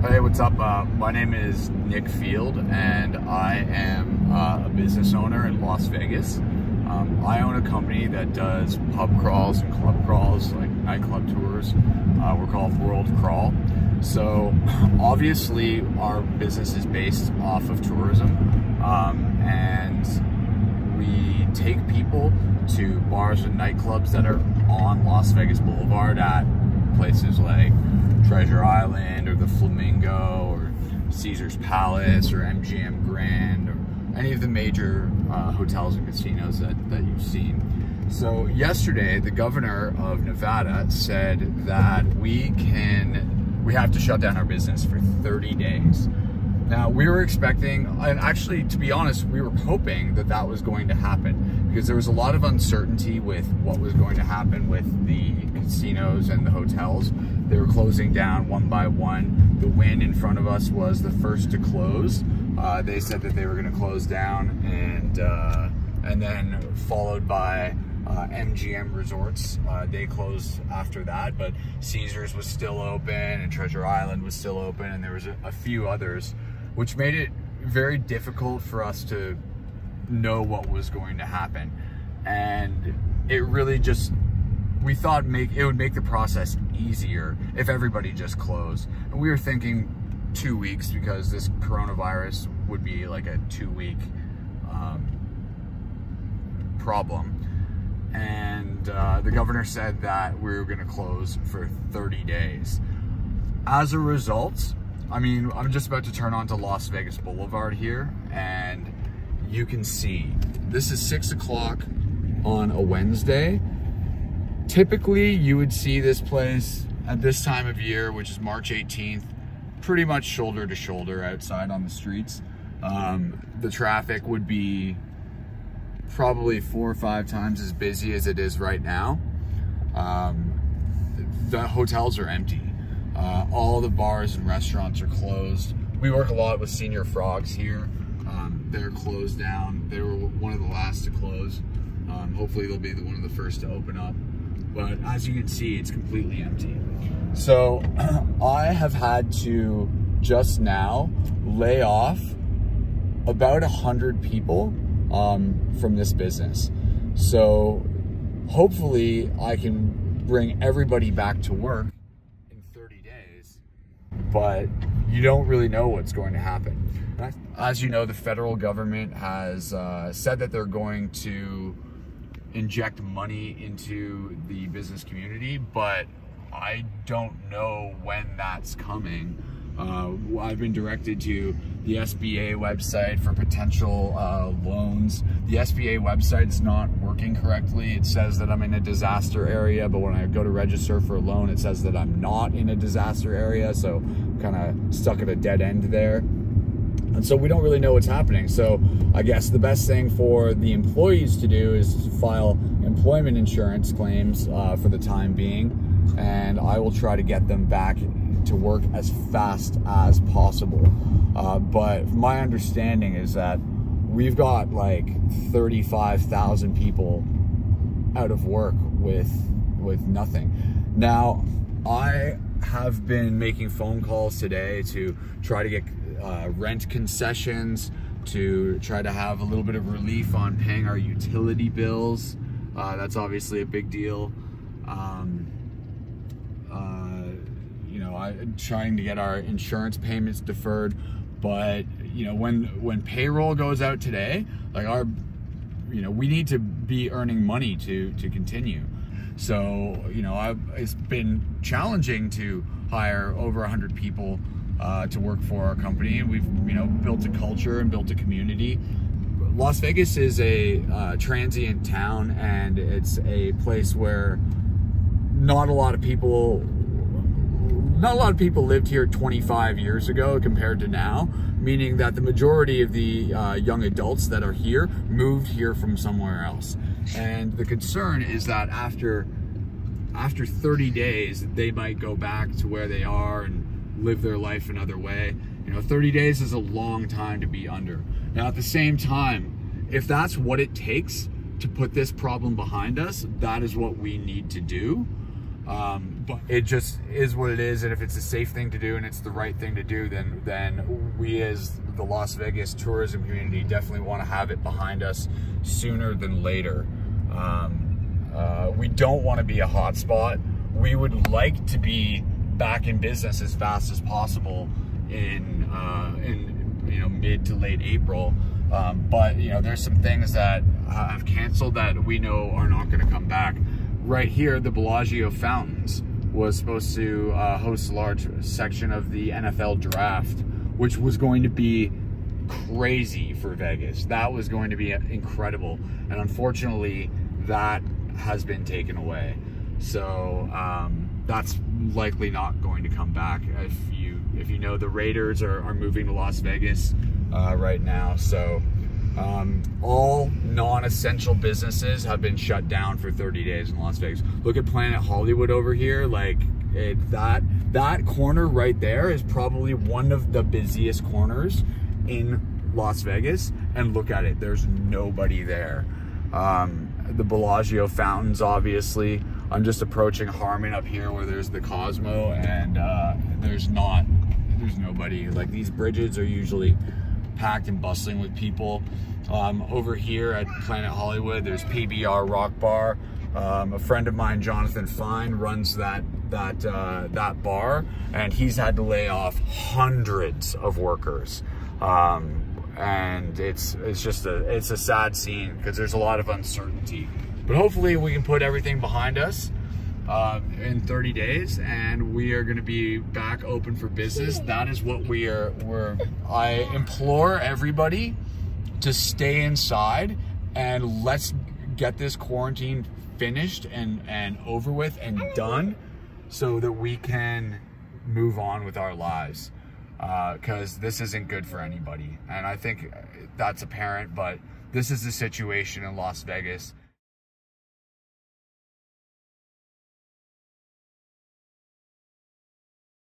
Hey, what's up? My name is Nick Field, and I am a business owner in Las Vegas. I own a company that does pub crawls and club crawls, like nightclub tours. We're called World Crawl. So obviously our business is based off of tourism, and we take people to bars and nightclubs that are on Las Vegas Boulevard at places like Treasure Island or the Flamingo or Caesar's Palace or MGM Grand or any of the major hotels and casinos that you've seen. So yesterday, the governor of Nevada said that we have to shut down our business for 30 days. Now, we were expecting, and actually, to be honest, we were hoping that that was going to happen because there was a lot of uncertainty with what was going to happen with the casinos and the hotels. They were closing down one by one. The Wynn in front of us was the first to close. They said that they were going to close down, and then followed by MGM Resorts. They closed after that, but Caesar's was still open and Treasure Island was still open, and there was a few others, which made it very difficult for us to know what was going to happen. And it really just, we thought it would make the process easier if everybody just closed. And we were thinking 2 weeks because this coronavirus would be like a 2-week problem. And the governor said that we were gonna close for 30 days. As a result, I mean, I'm just about to turn onto Las Vegas Boulevard here, and you can see, this is 6 o'clock on a Wednesday. Typically, you would see this place at this time of year, which is March 18th, pretty much shoulder to shoulder outside on the streets. The traffic would be probably 4 or 5 times as busy as it is right now. The hotels are empty. All the bars and restaurants are closed. We work a lot with Senior Frogs here. They're closed down. They were one of the last to close. Hopefully they'll be one of the first to open up. But as you can see, it's completely empty. So I have had to just now lay off about 100 people from this business. So hopefully I can bring everybody back to work in 30 days, but you don't really know what's going to happen. As you know, the federal government has said that they're going to inject money into the business community, but I don't know when that's coming. I've been directed to the SBA website for potential loans. The SBA website's not working correctly. It says that I'm in a disaster area, but when I go to register for a loan, it says that I'm not in a disaster area, so I'm kind of stuck at a dead end there. And so we don't really know what's happening. So I guess the best thing for the employees to do is file employment insurance claims for the time being, and I will try to get them back to work as fast as possible. But my understanding is that we've got like 35,000 people out of work with nothing. Now, I have been making phone calls today to try to get rent concessions, to try to have a little bit of relief on paying our utility bills. That's obviously a big deal. You know, I'm trying to get our insurance payments deferred, but you know, when payroll goes out today, like we need to be earning money to continue. So, you know, it's been challenging to hire over 100 people to work for our company. We've, you know, built a culture and built a community. Las Vegas is a transient town, and it's a place where not a lot of people lived here 25 years ago compared to now, meaning that the majority of the young adults that are here moved here from somewhere else. And the concern is that after 30 days, they might go back to where they are and live their life another way. You know, 30 days is a long time to be under. Now, at the same time, if that's what it takes to put this problem behind us, that is what we need to do. But it just is what it is, and if it's a safe thing to do and it's the right thing to do, then we as the Las Vegas tourism community definitely want to have it behind us sooner than later. We don't want to be a hotspot. We would like to be back in business as fast as possible in mid to late April. But there's some things that have canceled that we know are not going to come back. Right here, the Bellagio Fountains was supposed to host a large section of the NFL draft, which was going to be crazy for Vegas. That was going to be incredible, and unfortunately that has been taken away. So that's likely not going to come back. If you know, the Raiders are moving to Las Vegas right now. So all non-essential businesses have been shut down for 30 days in Las Vegas. Look at Planet Hollywood over here. Like that corner right there is probably one of the busiest corners in Las Vegas, and look at it, there's nobody there. The Bellagio Fountains, obviously. I'm just approaching Harmon up here where there's the Cosmo, and there's nobody. Like, these bridges are usually packed and bustling with people. Over here at Planet Hollywood, there's PBR Rock Bar. A friend of mine, Jonathan Fine, runs that bar, and he's had to lay off hundreds of workers. And it's a sad scene because there's a lot of uncertainty. But hopefully we can put everything behind us in 30 days, and we are going to be back open for business. That is what I implore everybody to stay inside, and let's get this quarantine finished and over with and done, so that we can move on with our lives, because this isn't good for anybody. And I think that's apparent, but this is the situation in Las Vegas.